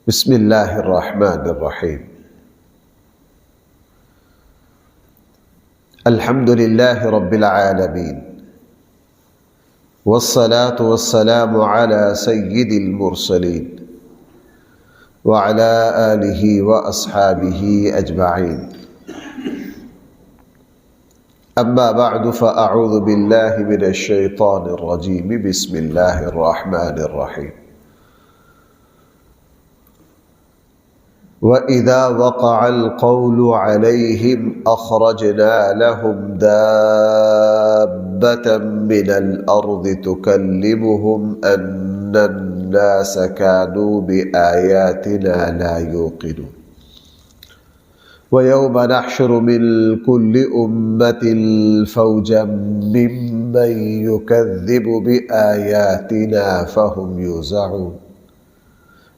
بسم اللہ الرحمن الرحیم الحمد للہ رب العالمین والصلاة والسلام علی سید المرسلین وعلی آلہ واصحابہ اجمعین اما بعد فاعوذ باللہ من الشیطان الرجیم بسم اللہ الرحمن الرحیم وَإِذَا وَقَعَ الْقَوْلُ عَلَيْهِمْ أَخْرَجْنَا لَهُمْ دَابَّةً مِّنَ الْأَرْضِ تُكَلِّمُهُمْ أَنَّ النَّاسَ كَانُوا بِآيَاتِنَا لَا يُوقِنُونَ وَيَوْمَ نَحْشُرُ مِنْ كُلِّ أُمَّةٍ فَوْجًا مِّمَّن يُكَذِّبُ بِآيَاتِنَا فَهُمْ يُوزَعُونَ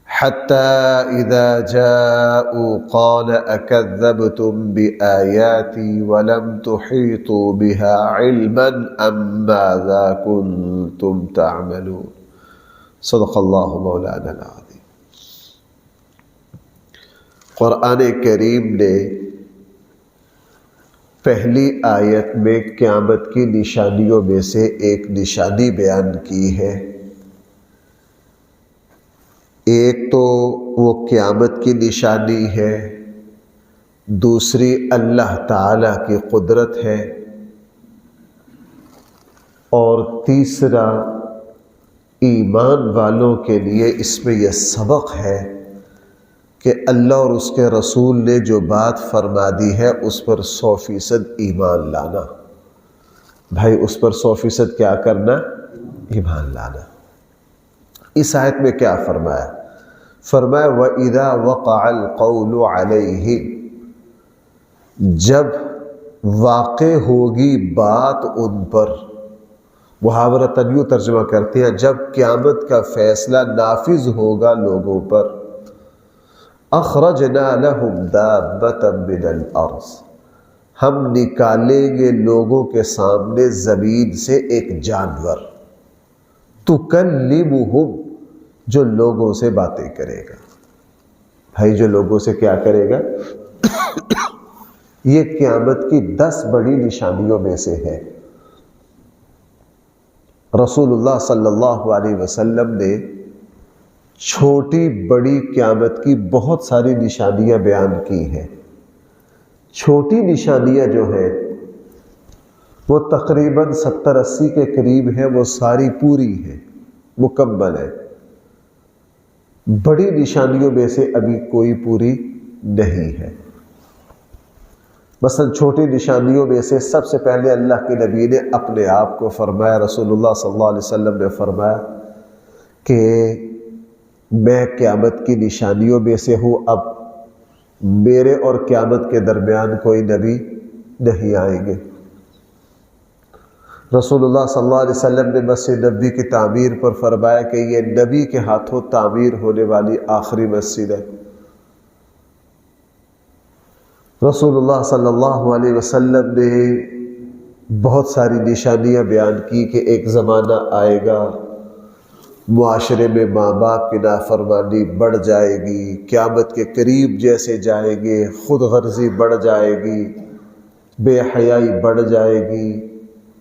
حتى إذا جاءوا قال أكذبتم بآياتي ولم تحيطوا بها علما أم ماذا كنتم تعملون صدق اللہ مولانا العظیم۔ قرآن کریم نے پہلی آیت میں قیامت کی نشانیوں میں سے ایک نشانی بیان کی ہے۔ ایک تو وہ قیامت کی نشانی ہے، دوسری اللہ تعالیٰ کی قدرت ہے، اور تیسرا ایمان والوں کے لیے اس میں یہ سبق ہے کہ اللہ اور اس کے رسول نے جو بات فرما دی ہے اس پر 100% ایمان لانا۔ بھائی اس پر 100% کیا کرنا؟ ایمان لانا۔ اس آیت میں کیا فرمایا؟ فرمایا وَإِذَا وَقَعَ الْقَوْلُ عَلَيْهِمْ، جب واقع ہوگی بات ان پر، محاورۃ یوں ترجمہ کرتے ہیں جب قیامت کا فیصلہ نافذ ہوگا لوگوں پر، أَخْرَجْنَا لَهُمْ دَابَّةً مِّنَ الْأَرْضِ، ہم نکالیں گے لوگوں کے سامنے زمین سے ایک جانور، تُكَلِّمُهُمْ، جو لوگوں سے باتیں کرے گا۔ بھائی جو لوگوں سے کیا کرے گا؟ یہ قیامت کی 10 بڑی نشانیوں میں سے ہے۔ رسول اللہ صلی اللہ علیہ وسلم نے چھوٹی بڑی قیامت کی بہت ساری نشانیاں بیان کی ہیں۔ چھوٹی نشانیاں جو ہیں وہ تقریباً 70-80 کے قریب ہیں، وہ ساری پوری ہیں، مکمل ہے۔ بڑی نشانیوں میں سے ابھی کوئی پوری نہیں ہے۔ مثلا چھوٹی نشانیوں میں سے سب سے پہلے اللہ کے نبی نے اپنے آپ کو فرمایا، رسول اللہ صلی اللہ علیہ وسلم نے فرمایا کہ میں قیامت کی نشانیوں میں سے ہوں، اب میرے اور قیامت کے درمیان کوئی نبی نہیں آئیں گے۔ رسول اللہ صلی اللہ علیہ وسلم نے مسجد نبوی کی تعمیر پر فرمایا کہ یہ نبی کے ہاتھوں تعمیر ہونے والی آخری مسجد ہے۔ رسول اللہ صلی اللہ علیہ وسلم نے بہت ساری نشانیاں بیان کی کہ ایک زمانہ آئے گا معاشرے میں ماں باپ کی نافرمانی بڑھ جائے گی، قیامت کے قریب جیسے جائے گے خود غرضی بڑھ جائے گی، بے حیائی بڑھ جائے گی،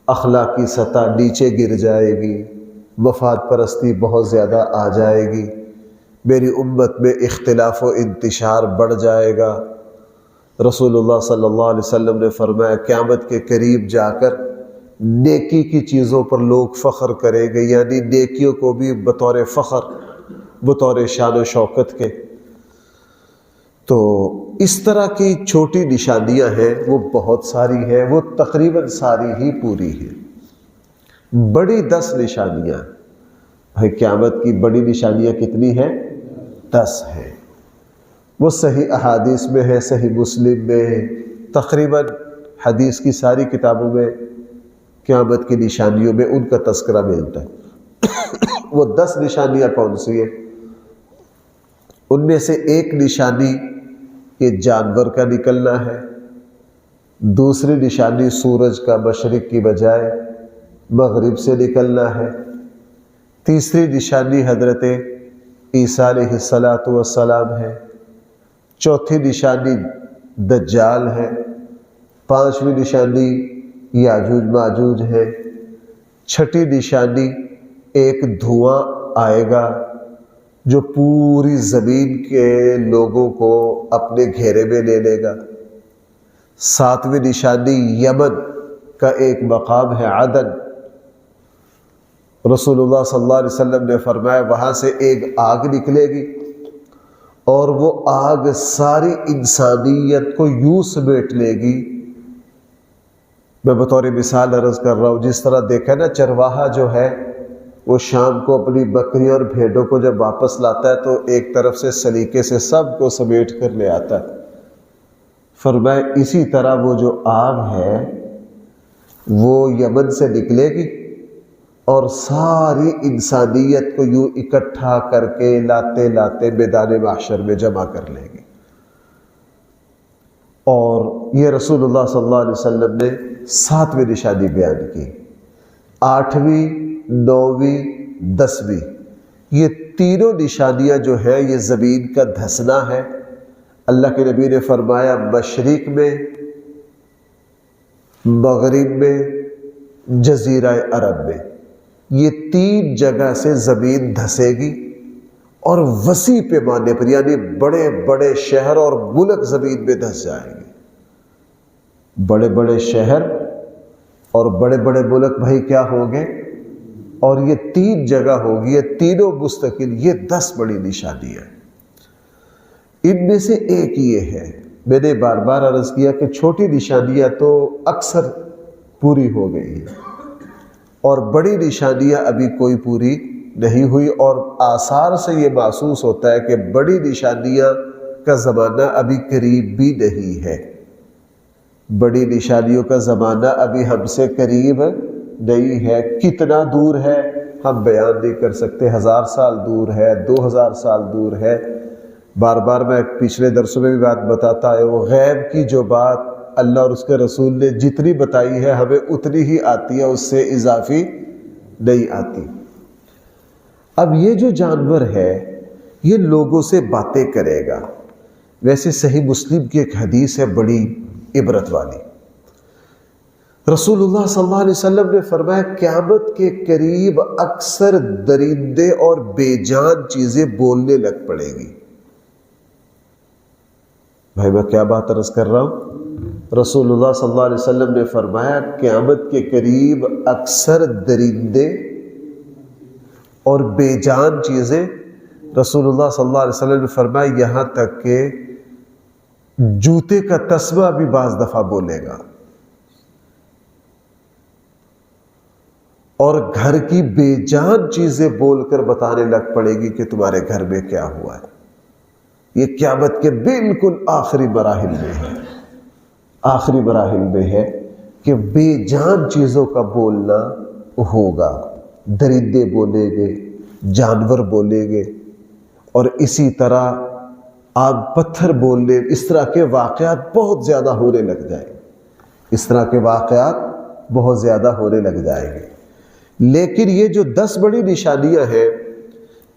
اخلاقی سطح نیچے گر جائے گی، مفاد پرستی بہت زیادہ آ جائے گی، میری امت میں اختلاف و انتشار بڑھ جائے گا۔ رسول اللہ صلی اللہ علیہ وسلم نے فرمایا قیامت کے قریب جا کر نیکی کی چیزوں پر لوگ فخر کریں گے، یعنی نیکیوں کو بھی بطور فخر، بطور شان و شوکت کے۔ تو اس طرح کی چھوٹی نشانیاں ہیں، وہ بہت ساری ہیں، وہ تقریباً ساری ہی پوری ہیں۔ بڑی 10 نشانیاں، بھائی قیامت کی بڑی نشانیاں کتنی ہیں؟ 10 ہیں۔ وہ صحیح احادیث میں ہے، صحیح مسلم میں ہے، تقریباً حدیث کی ساری کتابوں میں قیامت کی نشانیوں میں ان کا تذکرہ ملتا ہے۔ وہ 10 نشانیاں کون سی ہیں؟ ان میں سے ایک نشانی کہ جانور کا نکلنا ہے، دوسری نشانی سورج کا مشرق کی بجائے مغرب سے نکلنا ہے، تیسری نشانی حضرت عیسیٰ علیہ السلام ہے، چوتھی نشانی دجال ہے، پانچویں نشانی یاجوج ماجوج ہے، چھٹی نشانی ایک دھواں آئے گا جو پوری زمین کے لوگوں کو اپنے گھیرے میں لے لے گا، ساتویں نشانی یمن کا ایک مقام ہے عدن، رسول اللہ صلی اللہ علیہ وسلم نے فرمایا وہاں سے ایک آگ نکلے گی اور وہ آگ ساری انسانیت کو یوں سمیٹ لے گی۔ میں بطور مثال عرض کر رہا ہوں، جس طرح دیکھا نا چرواہا جو ہے وہ شام کو اپنی بکریوں اور بھیڑوں کو جب واپس لاتا ہے تو ایک طرف سے سلیقے سے سب کو سمیٹ کر لے آتا ہے، فرمایا اسی طرح وہ جو آگ ہے وہ یمن سے نکلے گی اور ساری انسانیت کو یوں اکٹھا کر کے لاتے لاتے میدان محشر میں جمع کر لے گی۔ اور یہ رسول اللہ صلی اللہ علیہ وسلم نے ساتویں نشانی بیان کی۔ آٹھویں، نویں، دسویں، یہ تینوں نشانیاں جو ہے یہ زمین کا دھسنا ہے۔ اللہ کے نبی نے فرمایا مشرق میں، مغرب میں، جزیرہ عرب میں، یہ تین جگہ سے زمین دھسے گی اور وسیع پیمانے پر، یعنی بڑے بڑے شہر اور ملک زمین میں دھس جائیں گے۔ بڑے بڑے شہر اور بڑے بڑے ملک بھائی کیا ہوں گے؟ اور یہ تین جگہ ہوگی، یہ تینوں مستقل، یہ 10 بڑی نشانی ہے۔ ان میں سے ایک یہ ہے، میں نے بار بار عرض کیا کہ چھوٹی نشانیاں تو اکثر پوری ہو گئی ہیں اور بڑی نشانیاں ابھی کوئی پوری نہیں ہوئی، اور آثار سے یہ محسوس ہوتا ہے کہ بڑی نشانیاں کا زمانہ ابھی قریب بھی نہیں ہے۔ بڑی نشانیوں کا زمانہ ابھی ہم سے قریب نہیں ہے۔ کتنا دور ہے ہم بیان نہیں کر سکتے، 1000 سال دور ہے، 2000 سال دور ہے۔ بار بار میں پچھلے درسوں میں بھی بات بتاتا ہے، وہ غیب کی جو بات اللہ اور اس کے رسول نے جتنی بتائی ہے ہمیں اتنی ہی آتی ہے، اس سے اضافی نہیں آتی۔ اب یہ جو جانور ہے یہ لوگوں سے باتیں کرے گا۔ ویسے صحیح مسلم کی ایک حدیث ہے بڑی عبرت والی، رسول اللہ صلی اللہ علیہ وسلم نے فرمایا قیامت کے قریب اکثر درندے اور بے جان چیزیں بولنے لگ پڑے گی۔ بھائی میں کیا بات عرض کر رہا ہوں؟ رسول اللہ صلی اللہ علیہ وسلم نے فرمایا قیامت کے قریب اکثر درندے اور بے جان چیزیں، رسول اللہ صلی اللہ علیہ وسلم نے فرمایا یہاں تک کہ جوتے کا تسمہ بھی بعض دفعہ بولے گا، اور گھر کی بے جان چیزیں بول کر بتانے لگ پڑے گی کہ تمہارے گھر میں کیا ہوا ہے۔ یہ قیامت کے بالکل آخری مراحل میں ہے، آخری مراحل میں ہے کہ بے جان چیزوں کا بولنا ہوگا۔ درندے بولیں گے، جانور بولیں گے، اور اسی طرح آگ پتھر بولنے، اس طرح کے واقعات بہت زیادہ ہونے لگ جائیں گے، اس طرح کے واقعات بہت زیادہ ہونے لگ جائیں گے۔ لیکن یہ جو 10 بڑی نشانیاں ہیں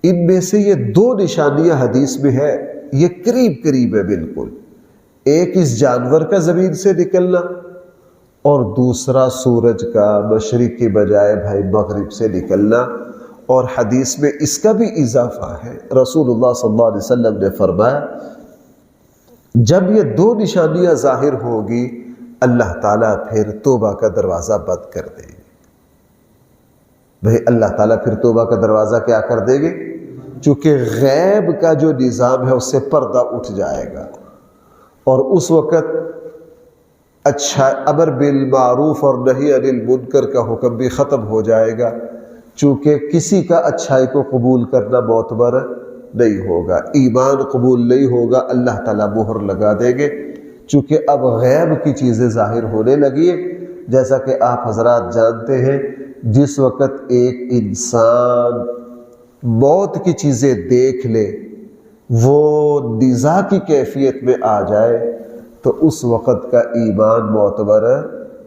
ان میں سے یہ 2 نشانیاں حدیث میں ہے، یہ قریب قریب ہے بالکل۔ ایک اس جانور کا زمین سے نکلنا، اور دوسرا سورج کا مشرق کی بجائے بھائی مغرب سے نکلنا۔ اور حدیث میں اس کا بھی اضافہ ہے، رسول اللہ صلی اللہ علیہ وسلم نے فرمایا جب یہ 2 نشانیاں ظاہر ہوگی اللہ تعالیٰ پھر توبہ کا دروازہ بند کر دے گے۔ بھائی اللہ تعالیٰ پھر توبہ کا دروازہ کیا کر دیں گے؟ چونکہ غیب کا جو نظام ہے اس سے پردہ اٹھ جائے گا، اور اس وقت اچھا امر بالمعروف اور نہی عن المنکر کا حکم بھی ختم ہو جائے گا، چونکہ کسی کا اچھائی کو قبول کرنا معتبر نہیں ہوگا، ایمان قبول نہیں ہوگا، اللہ تعالیٰ مہر لگا دیں گے۔ چونکہ اب غیب کی چیزیں ظاہر ہونے لگی ہیں، جیسا کہ آپ حضرات جانتے ہیں جس وقت ایک انسان موت کی چیزیں دیکھ لے، وہ نزاع کی کیفیت میں آ جائے، تو اس وقت کا ایمان معتبر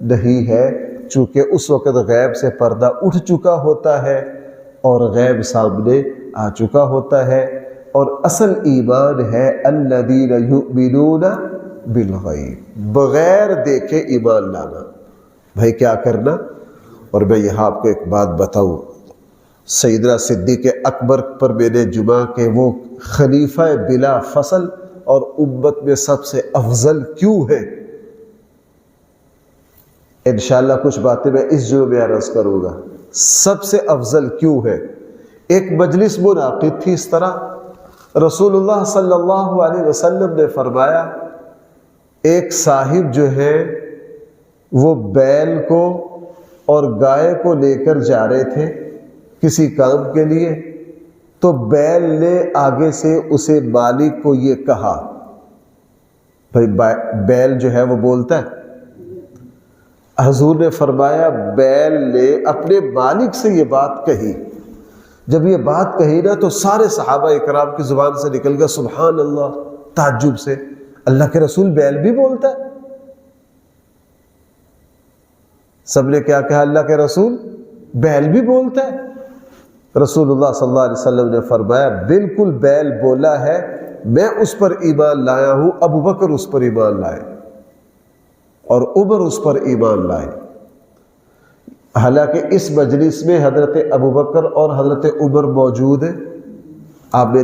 نہیں ہے، چونکہ اس وقت غیب سے پردہ اٹھ چکا ہوتا ہے اور غیب سامنے آ چکا ہوتا ہے۔ اور اصل ایمان ہے الذین یؤمنون بالغیب، بغیر دیکھے ایمان لانا۔ بھائی کیا کرنا؟ اور میں یہاں آپ کو ایک بات بتاؤں، سیدنا صدیق اکبر پر میں نے جمعہ کہ وہ خلیفہ بلا فصل اور امت میں سب سے افضل کیوں ہے، انشاءاللہ کچھ باتیں میں اس جمعے میں عرض کروں گا۔ سب سے افضل کیوں ہے؟ ایک مجلس منعقد تھی اس طرح، رسول اللہ صلی اللہ علیہ وسلم نے فرمایا ایک صاحب جو ہے وہ بیل کو اور گائے کو لے کر جا رہے تھے کسی کام کے لیے، تو بیل نے آگے سے اسے مالک کو یہ کہا، بھائی بیل جو ہے وہ بولتا ہے، حضور نے فرمایا بیل نے اپنے مالک سے یہ بات کہی۔ جب یہ بات کہی نا تو سارے صحابہ اکرام کی زبان سے نکل گیا سبحان اللہ، تعجب سے، اللہ کے رسول بیل بھی بولتا ہے؟ سب نے کیا کہا؟ اللہ کے رسول بیل بھی بولتا ہے؟ رسول اللہ صلی اللہ علیہ وسلم نے فرمایا بالکل بیل بولا ہے، میں اس پر ایمان لایا ہوں، ابو بکر اس پر ایمان لائے اور عمر اس پر ایمان لائے۔ حالانکہ اس مجلس میں حضرت ابو بکر اور حضرت عمر موجود ہیں۔ آپ میں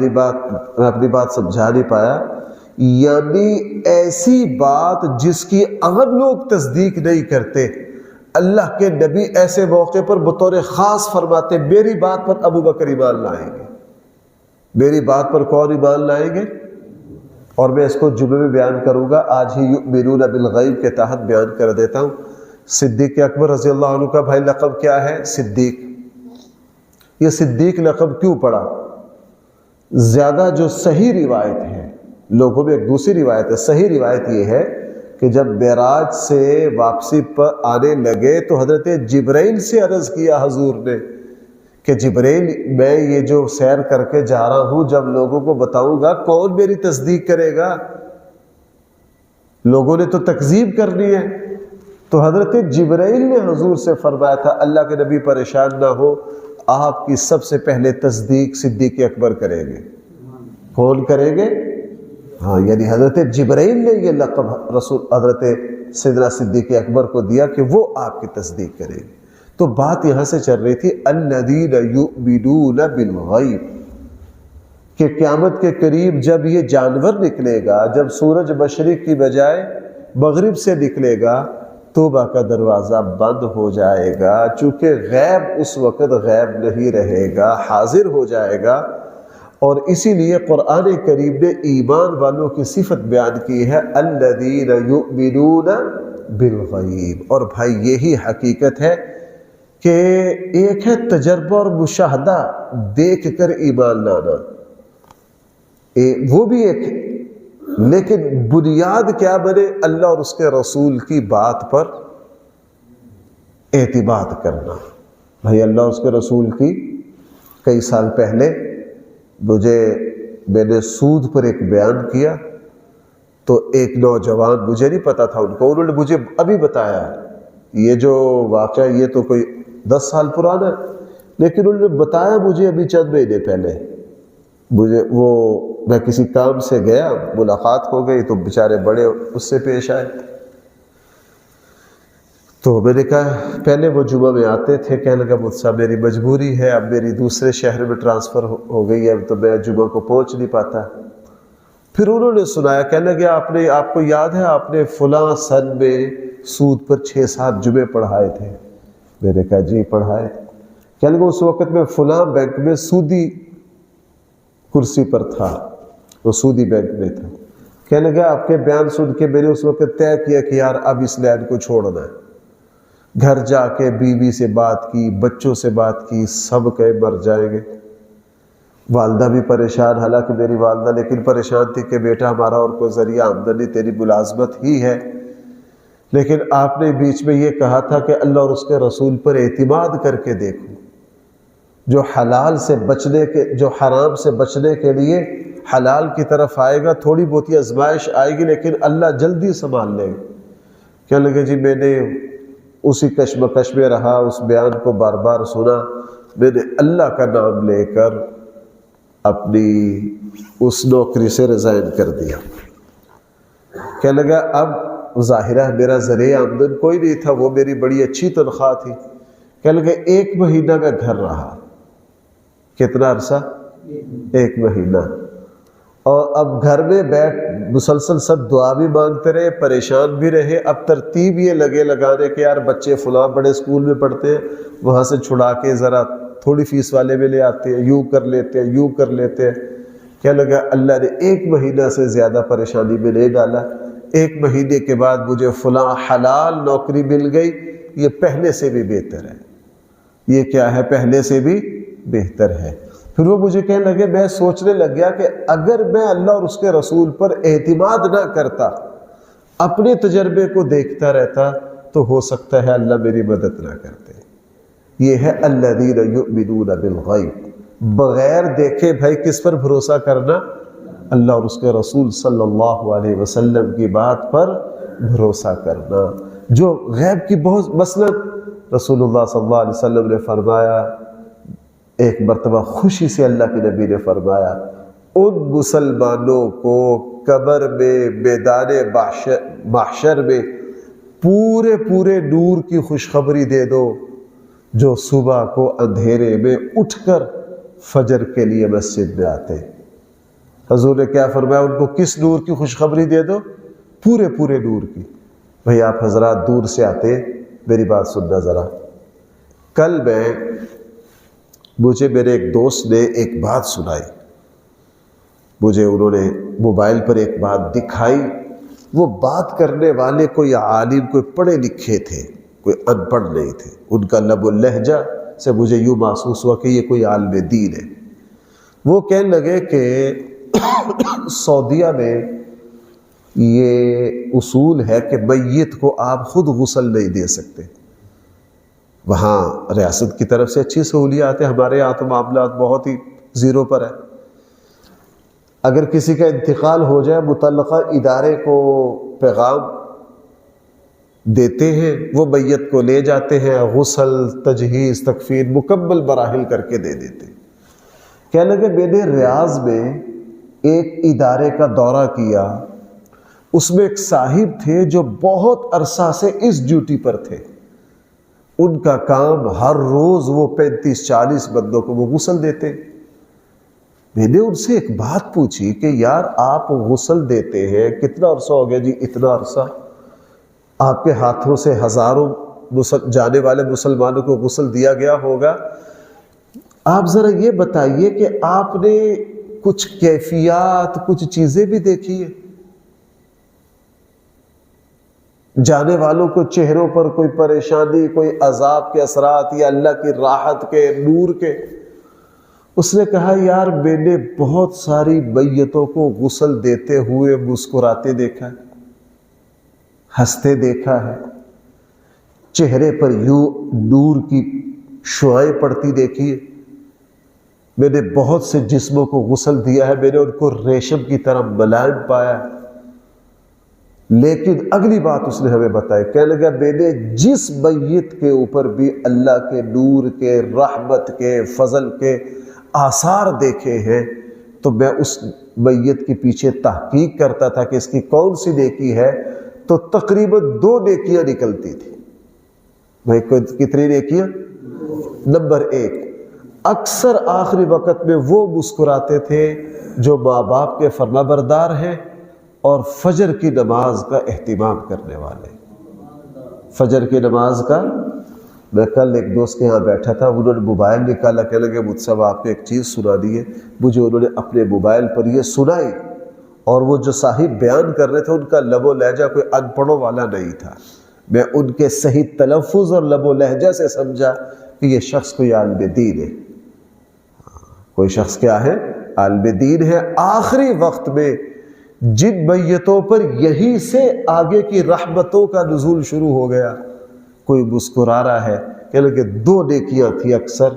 اپنی بات سمجھا نہیں پایا، یعنی ایسی بات جس کی عام لوگ تصدیق نہیں کرتے، اللہ کے نبی ایسے موقع پر بطور خاص فرماتے میری بات پر ابو بکر ایمان لائیں گے، میری بات پر کون ایمان لائیں گے؟ اور میں اس کو جمعے میں بیان کروں گا، آج ہی یؤمنون بالغیب کے تحت بیان کر دیتا ہوں۔ صدیق اکبر رضی اللہ عنہ کا بھائی لقب کیا ہے؟ صدیق۔ یہ صدیق لقب کیوں پڑا؟ زیادہ جو صحیح روایت ہے، لوگوں میں ایک دوسری روایت ہے، صحیح روایت یہ ہے کہ جب معراج سے واپسی پر آنے لگے تو حضرت جبرائیل سے عرض کیا حضور نے کہ جبرائیل میں یہ جو سیر کر کے جا رہا ہوں جب لوگوں کو بتاؤں گا کون میری تصدیق کرے گا؟ لوگوں نے تو تکذیب کرنی ہے۔ تو حضرت جبرائیل نے حضور سے فرمایا تھا اللہ کے نبی پریشان نہ ہو، آپ کی سب سے پہلے تصدیق صدیق اکبر کریں گے۔ کون کریں گے؟ ہاں، یعنی حضرت جبرائیل نے یہ لقب رسول حضرت سیدنا صدیق اکبر کو دیا کہ وہ آپ کی تصدیق کریں گے۔ تو بات یہاں سے چل رہی تھی الذین یؤمنون بالغیب، کہ قیامت کے قریب جب یہ جانور نکلے گا، جب سورج مشرق کی بجائے مغرب سے نکلے گا، توبہ کا دروازہ بند ہو جائے گا، چونکہ غیب اس وقت غیب نہیں رہے گا، حاضر ہو جائے گا۔ اور اسی لیے قرآن کریم نے ایمان والوں کی صفت بیان کی ہے الذین یؤمنون بالغیب۔ اور بھائی یہی حقیقت ہے کہ ایک ہے تجربہ اور مشاہدہ، دیکھ کر ایمان لانا، وہ بھی ایک ہے، لیکن بنیاد کیا بنے؟ اللہ اور اس کے رسول کی بات پر اعتماد کرنا۔ بھائی اللہ اور اس کے رسول کی، کئی سال پہلے میں نے سود پر ایک بیان کیا تو ایک نوجوان، مجھے نہیں پتا تھا ان کو، انہوں نے مجھے ابھی بتایا، یہ جو واقعہ یہ تو کوئی 10 سال پرانا ہے، لیکن انہوں نے بتایا مجھے ابھی چند مہینے پہلے، میں کسی کام سے گیا، ملاقات ہو گئی تو بیچارے بڑے اس سے پیش آئے، تو میں نے کہا پہلے وہ جمعہ میں آتے تھے، کہنے لگا مجھ سے میری مجبوری ہے، اب میری دوسرے شہر میں ٹرانسفر ہو گئی ہے، اب تو میں جمعہ کو پہنچ نہیں پاتا۔ پھر انہوں نے سنایا، کہنے لگا آپ کو یاد ہے آپ نے فلاں سن میں سود پر 6-7 جمعے پڑھائے تھے؟ میں نے کہا جی پڑھائے تھے۔ کہنے لگا اس وقت میں فلاں بینک میں سودی کرسی پر تھا، وہ سودی بینک میں تھا۔ کہنے لگا آپ کے بیان سن کے میں نے اس وقت طے کیا کہ یار اب اس لائن کو چھوڑنا ہے۔ گھر جا کے بیوی سے بات کی، بچوں سے بات کی، سب کہے مر جائیں گے۔ والدہ بھی پریشان، حالانکہ میری والدہ لیکن پریشان تھی کہ بیٹا ہمارا اور کوئی ذریعہ آمدنی تیری ملازمت ہی ہے، لیکن آپ نے بیچ میں یہ کہا تھا کہ اللہ اور اس کے رسول پر اعتماد کر کے دیکھو، جو حلال سے بچنے کے، جو حرام سے بچنے کے لیے حلال کی طرف آئے گا، تھوڑی بہت آزمائش آئے گی لیکن اللہ جلدی سنبھال لے گا۔ کہنے لگے جی میں نے اسی کشمکش میں رہا، اس بیان کو بار بار سنا، میں نے اللہ کا نام لے کر اپنی اس نوکری سے ریزائن کر دیا. کہنے لگا اب ظاہرہ میرا ذریعہ آمدن کوئی نہیں تھا، وہ میری بڑی اچھی تنخواہ تھی. کہنے لگا 1 مہینہ میں گھر رہا. کتنا عرصہ؟ 1 مہینہ. اور اب گھر میں بیٹھ مسلسل سب دعا بھی مانگتے رہے، پریشان بھی رہے. اب ترتیب یہ لگانے کہ یار بچے فلاں بڑے اسکول میں پڑھتے ہیں، وہاں سے چھڑا کے ذرا تھوڑی فیس والے میں لے آتے ہیں، یوں کر لیتے ہیں، یوں کر لیتے ہیں. کیا لگا اللہ نے 1 مہینہ سے زیادہ پریشانی میں نہیں ڈالا. 1 مہینے کے بعد مجھے فلاں حلال نوکری مل گئی، یہ پہلے سے بھی بہتر ہے. یہ کیا ہے؟ پہلے سے بھی بہتر ہے. پھر وہ مجھے کہنے لگے، میں سوچنے لگ گیا کہ اگر میں اللہ اور اس کے رسول پر اعتماد نہ کرتا، اپنے تجربے کو دیکھتا رہتا، تو ہو سکتا ہے اللہ میری مدد نہ کرتے. یہ ہے الذین یؤمنون بالغیب، بغیر دیکھے بھائی کس پر بھروسہ کرنا؟ اللہ اور اس کے رسول صلی اللہ علیہ وسلم کی بات پر بھروسہ کرنا. جو غیب کی بہت، مثلا رسول اللہ صلی اللہ علیہ وسلم نے فرمایا، ایک مرتبہ خوشی سے اللہ کے نبی نے فرمایا، ان مسلمانوں کو قبر میں، میدان محشر میں پورے نور کی خوشخبری دے دو جو صبح کو اندھیرے میں اٹھ کر فجر کے لیے مسجد میں آتے. حضور نے کیا فرمایا؟ ان کو کس نور کی خوشخبری دے دو؟ پورے نور کی. بھئی آپ حضرات دور سے آتے، میری بات سننا ذرا. کل مجھے میرے ایک دوست نے ایک بات سنائی، مجھے انہوں نے موبائل پر ایک بات دکھائی. وہ بات کرنے والے کوئی عالم، کوئی پڑھے لکھے تھے، کوئی ان پڑھ نہیں تھے. ان کا لب و لہجہ سے مجھے یوں محسوس ہوا کہ یہ کوئی عالم دین ہے. وہ کہنے لگے کہ سعودیہ میں یہ اصول ہے کہ میت کو آپ خود غسل نہیں دے سکتے. وہاں ریاست کی طرف سے اچھی سہولیات ہیں، ہمارے یہاں تو معاملات بہت ہی زیرو پر ہے. اگر کسی کا انتقال ہو جائے، متعلقہ ادارے کو پیغام دیتے ہیں، وہ میت کو لے جاتے ہیں، غسل، تجہیز، تکفین مکمل مراحل کر کے دے دیتے. کہنے لگے میں نے ریاض میں ایک ادارے کا دورہ کیا، اس میں ایک صاحب تھے جو بہت عرصہ سے اس ڈیوٹی پر تھے. ان کا کام ہر روز وہ 35-40 بندوں کو وہ غسل دیتے. میں نے ان سے ایک بات پوچھی کہ یار آپ غسل دیتے ہیں، کتنا عرصہ ہو گیا؟ جی اتنا عرصہ. آپ کے ہاتھوں سے ہزاروں جانے والے مسلمانوں کو غسل دیا گیا ہوگا. آپ ذرا یہ بتائیے کہ آپ نے کچھ کیفیات، کچھ چیزیں بھی دیکھی ہیں؟ جانے والوں کو چہروں پر کوئی پریشانی، کوئی عذاب کے اثرات یا اللہ کی راحت کے، نور کے؟ اس نے کہا یار میں نے بہت ساری میتوں کو غسل دیتے ہوئے مسکراتے دیکھا ہے، ہنستے دیکھا ہے، چہرے پر یوں نور کی شعائیں پڑتی دیکھی ہے. میں نے بہت سے جسموں کو غسل دیا ہے، میں نے ان کو ریشم کی طرح ملائم پایا ہے. لیکن اگلی بات اس نے ہمیں بتائی، کہنے لگا میں نے جس میت کے اوپر بھی اللہ کے نور کے، رحمت کے، فضل کے آثار دیکھے ہیں، تو میں اس میت کے پیچھے تحقیق کرتا تھا کہ اس کی کون سی نیکی ہے، تو تقریباً 2 نیکیاں نکلتی تھی. بھائی کتنی نیکیاں؟ نمبر 1، اکثر آخری وقت میں وہ مسکراتے تھے جو ماں باپ کے فرما بردار ہیں اور فجر کی نماز کا اہتمام کرنے والے. فجر کی نماز کا، میں کل ایک دوست کے یہاں بیٹھا تھا، انہوں نے موبائل نکالا، کہنے لگے مجھ سے آپ نے ایک چیز سنا دی ہے. مجھے انہوں نے اپنے موبائل پر یہ سنائی، اور وہ جو صاحب بیان کر رہے تھے ان کا لب و لہجہ کوئی ان پڑھوں والا نہیں تھا. میں ان کے صحیح تلفظ اور لب و لہجہ سے سمجھا کہ یہ شخص کوئی عالم دین ہے. کوئی شخص کیا ہے؟ عالم دین ہے. آخری وقت میں جن میتوں پر یہی سے آگے کی رحمتوں کا نزول شروع ہو گیا، کوئی مسکرا رہا ہے. کہنے لگے 2 نیکیاں تھی اکثر،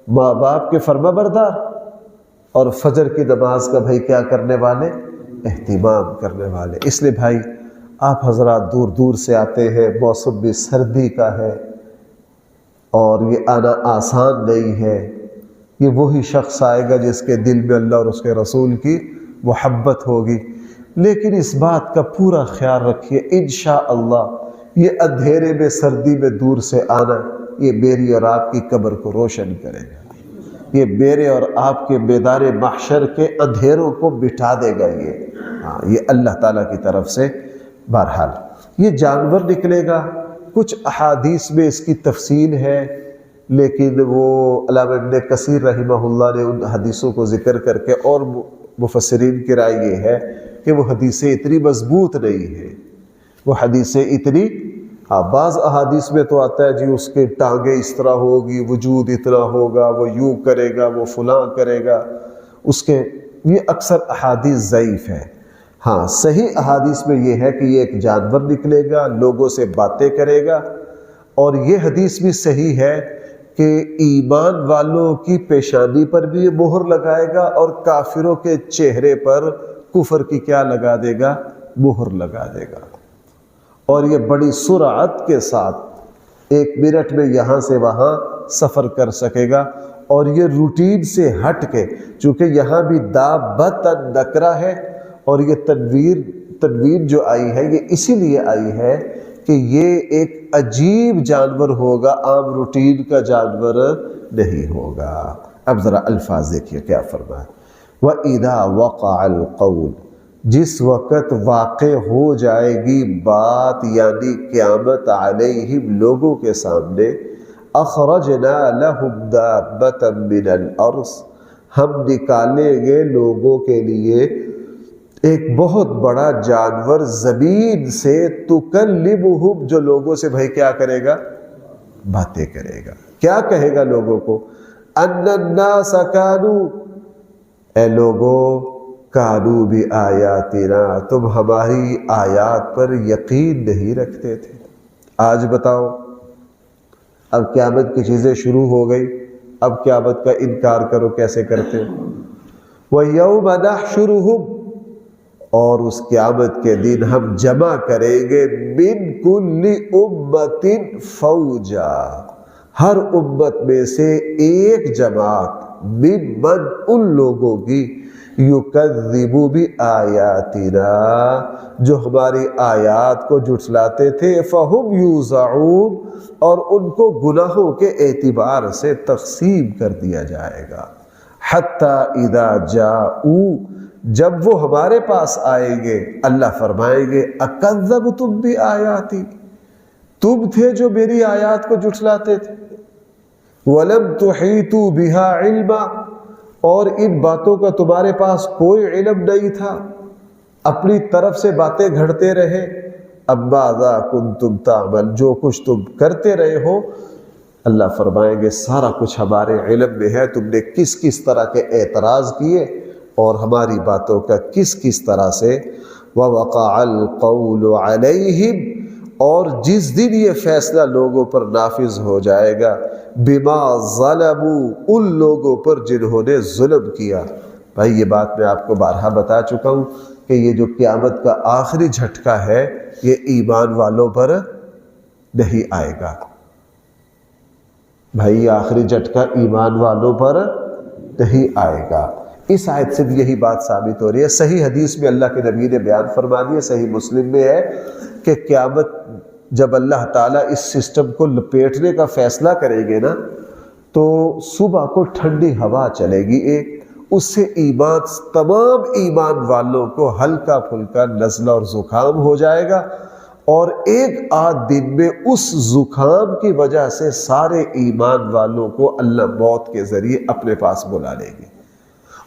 ماں باپ کے فرما بردار اور فجر کی نماز کا بھائی کیا کرنے والے؟ اہتمام کرنے والے. اس لیے بھائی آپ حضرات دور دور سے آتے ہیں، موسم بھی سردی کا ہے اور یہ آنا آسان نہیں ہے، یہ وہی شخص آئے گا جس کے دل میں اللہ اور اس کے رسول کی محبت ہوگی۔ لیکن اس بات کا پورا خیال رکھیے، انشاءاللہ یہ اندھیرے میں سردی میں دور سے آنا یہ میری اور آپ کی قبر کو روشن کرے گا، یہ میرے اور آپ کے میدان محشر کے اندھیروں کو مٹا دے گا۔ یہ اللہ تعالیٰ کی طرف سے۔ بہرحال یہ جانور نکلے گا، کچھ احادیث میں اس کی تفصیل ہے، لیکن وہ علامہ ابن کثیر رحمہ اللہ نے ان حدیثوں کو ذکر کر کے، اور مفسرین کی رائے یہ ہے کہ وہ حدیثیں اتنی مضبوط نہیں ہیں، وہ حدیثیں اتنی بعض احادیث میں تو آتا ہے جی اس کے ٹانگیں اس طرح ہوگی، وجود اتنا ہوگا، وہ یوں کرے گا، وہ فلاں کرے گا، اس کے یہ اکثر احادیث ضعیف ہے۔ ہاں صحیح احادیث میں یہ ہے کہ یہ ایک جانور نکلے گا، لوگوں سے باتیں کرے گا، اور یہ حدیث بھی صحیح ہے کہ ایمان والوں کی پیشانی پر بھی یہ مہر لگائے گا، اور کافروں کے چہرے پر کفر کی کیا لگا دے گا؟ مہر لگا دے گا۔ اور یہ بڑی سرعت کے ساتھ 1 منٹ میں یہاں سے وہاں سفر کر سکے گا، اور یہ روٹین سے ہٹ کے، چونکہ یہاں بھی دابۃ نکرہ ہے، اور یہ تنویر جو آئی ہے یہ اسی لیے آئی ہے کہ یہ ایک عجیب جانور ہوگا، عام روٹین کا جانور نہیں ہوگا۔ اب ذرا الفاظ دیکھیے کیا فرمایا، وَإِذَا وَقَعَ الْقَوْلُ، جس وقت واقع ہو جائے گی بات یعنی قیامت، علیہم لوگوں کے سامنے، اخرجنا لہم دابۃ من الارض، ہم نکالیں گے لوگوں کے لیے ایک بہت بڑا جانور زمین سے، تکلمہم، جو لوگوں سے بھائی کیا کرے گا؟ باتیں کرے گا۔ کیا کہے گا لوگوں کو؟ ان الناس کانوا، اے لوگوں، کانوا بآیاتنا، تم ہماری آیات پر یقین نہیں رکھتے تھے۔ آج بتاؤ، اب قیامت کی چیزیں شروع ہو گئی، اب قیامت کا انکار کرو، کیسے کرتے ہو؟ وَيَوْمَ نَحْشُرُهُمْ، اور اس قیامت کے دن ہم جمع کریں گے، من کل امت فوجا، ہر امت میں سے ایک جماعت، من ان لوگوں کی، یکذب بآیاتنا، جو ہماری آیات کو جھٹلاتے تھے، فہم یوزعون، اور ان کو گناہوں کے اعتبار سے تقسیم کر دیا جائے گا۔ حتی اذا جاؤ، جب وہ ہمارے پاس آئیں گے، اللہ فرمائیں گے، اکذبتم بآیاتی، تم تھے جو میری آیات کو جھٹلاتے تھے، ولم تحیطوا بها علما، اور ان باتوں کا تمہارے پاس کوئی علم نہیں تھا، اپنی طرف سے باتیں گھڑتے رہے۔ اب ماذا کنتم تعمل، جو کچھ تم کرتے رہے ہو، اللہ فرمائیں گے سارا کچھ ہمارے علم میں ہے، تم نے کس کس طرح کے اعتراض کیے اور ہماری باتوں کا کس کس طرح سے۔ وَوَقَعَ الْقَوْلُ عَلَيْهِمْ، اور جس دن یہ فیصلہ لوگوں پر نافذ ہو جائے گا، بِمَا ظَلَمُوا، ان لوگوں پر جنہوں نے ظلم کیا۔ بھائی یہ بات میں آپ کو بارہا بتا چکا ہوں کہ یہ جو قیامت کا آخری جھٹکا ہے یہ ایمان والوں پر نہیں آئے گا۔ بھائی آخری جھٹکا ایمان والوں پر نہیں آئے گا۔ اس آیت سے بھی یہی بات ثابت ہو رہی ہے۔ صحیح حدیث میں اللہ کے نبی نے بیان فرما دیا، صحیح مسلم میں ہے کہ قیامت جب اللہ تعالیٰ اس سسٹم کو لپیٹنے کا فیصلہ کریں گے نا، تو صبح کو ٹھنڈی ہوا چلے گی ایک، اس سے تمام ایمان والوں کو ہلکا پھلکا نزلہ اور زکام ہو جائے گا، اور ایک آدھ دن میں اس زکام کی وجہ سے سارے ایمان والوں کو اللہ موت کے ذریعے اپنے پاس بلا لیں گے۔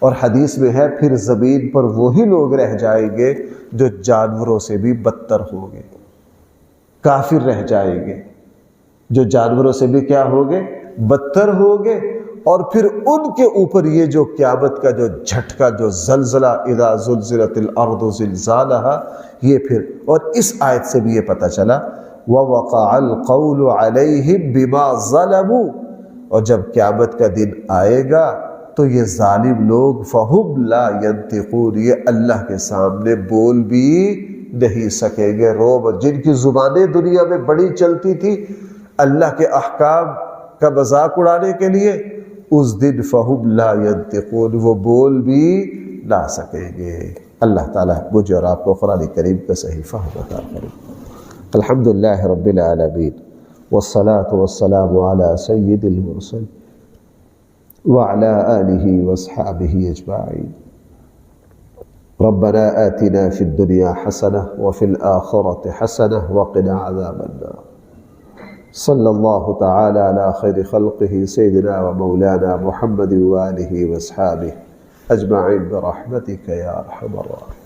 اور حدیث میں ہے پھر زمین پر وہی لوگ رہ جائیں گے جو جانوروں سے بھی بدتر ہوں گے، کافر رہ جائیں گے، جو جانوروں سے بھی کیا ہوں گے؟ بدتر ہوں گے۔ اور پھر ان کے اوپر یہ جو قیامت کا جو جھٹکا، جو زلزلہ، اذا زلزلت الارض زلزالہا، یہ پھر، اور اس آیت سے بھی یہ پتہ چلا، وَوَقَعَ الْقَوْلُ عَلَيْهِمْ بِمَا ظَلَمُوا، اور جب قیامت کا دن آئے گا تو یہ ظالم لوگ فَهُمْ لَا يَنْطِقُونَ، یہ اللہ کے سامنے بول بھی نہیں سکیں گے۔ روب، جن کی زبانیں دنیا میں بڑی چلتی تھی اللہ کے احکام کا مذاق اڑانے کے لیے، اس دن فہم لا ینطقون، وہ بول بھی نہ سکیں گے۔ اللہ تعالیٰ مجھے اور آپ کو قرآن کریم کا صحیح فہم عطا کرے۔ الحمدللہ رب العالمین، والصلاة والسلام علی سید المرسلین وعلى آلہ واصحابہ اجمعین۔ ربنا آتنا في الدنيا حسنة وفي الآخرة حسنة وقنا عذاب النار۔ صلی اللہ تعالی علی خیر خلقہ سیدنا و مولانا محمد وآلہ واصحابہ اجمعین برحمتک یا ارحم الراحمین۔